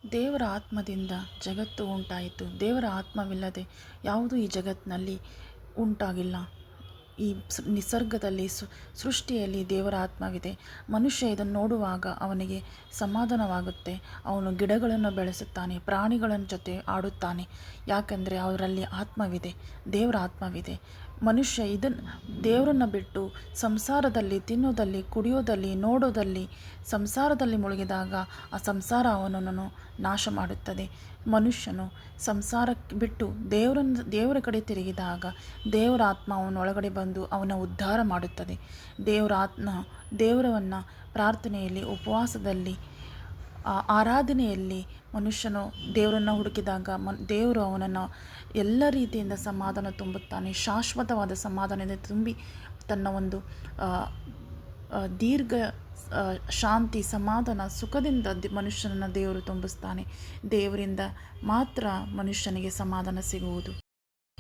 ದೇವರ ಆತ್ಮದಿಂದ ಜಗತ್ತು ಉಂಟಾಯಿತು. ದೇವರ ಆತ್ಮವಿಲ್ಲದೆ ಯಾವುದೂ ಈ ಜಗತ್ತಿನಲ್ಲಿ ಉಂಟಾಗಿಲ್ಲ. ಈ ನಿಸರ್ಗದಲ್ಲಿ ಸೃಷ್ಟಿಯಲ್ಲಿ ದೇವರ ಆತ್ಮವಿದೆ. ಮನುಷ್ಯ ಇದನ್ನು ನೋಡುವಾಗ ಅವನಿಗೆ ಸಮಾಧಾನವಾಗುತ್ತೆ. ಅವನು ಗಿಡಗಳನ್ನು ಬೆಳೆಸುತ್ತಾನೆ, ಪ್ರಾಣಿಗಳ ಜೊತೆ ಆಡುತ್ತಾನೆ. ಯಾಕೆಂದರೆ ಅವರಲ್ಲಿ ಆತ್ಮವಿದೆ, ದೇವರ ಆತ್ಮವಿದೆ. ಮನುಷ್ಯ ದೇವರನ್ನು ಬಿಟ್ಟು ಸಂಸಾರದಲ್ಲಿ ತಿನ್ನೋದಲ್ಲಿ, ಕುಡಿಯೋದಲ್ಲಿ, ನೋಡೋದಲ್ಲಿ, ಸಂಸಾರದಲ್ಲಿ ಮುಳುಗಿದಾಗ ಆ ಸಂಸಾರ ಅವನನ್ನು ನಾಶ ಮಾಡುತ್ತದೆ. ಮನುಷ್ಯನು ಸಂಸಾರಕ್ಕೆ ಬಿಟ್ಟು ದೇವರ ಕಡೆ ತಿರುಗಿದಾಗ ದೇವರ ಆತ್ಮ ಅವನೊಳಗಡೆ ಬಂದು ಅವನ ಉದ್ಧಾರ ಮಾಡುತ್ತದೆ. ದೇವರವನ್ನು ಪ್ರಾರ್ಥನೆಯಲ್ಲಿ, ಉಪವಾಸದಲ್ಲಿ, ಆರಾಧನೆಯಲ್ಲಿ ಮನುಷ್ಯನು ದೇವರನ್ನು ಹುಡುಕಿದಾಗ ದೇವರು ಅವನನ್ನು ಎಲ್ಲ ರೀತಿಯಿಂದ ಸಮಾಧಾನ ತುಂಬುತ್ತಾನೆ. ಶಾಶ್ವತವಾದ ಸಮಾಧಾನದಿಂದ ತುಂಬಿ ತನ್ನ ಒಂದು ದೀರ್ಘ ಶಾಂತಿ, ಸಮಾಧಾನ, ಸುಖದಿಂದ ಮನುಷ್ಯನನ್ನು ದೇವರು ತುಂಬಿಸ್ತಾನೆ. ದೇವರಿಂದ ಮಾತ್ರ ಮನುಷ್ಯನಿಗೆ ಸಮಾಧಾನ ಸಿಗುವುದು.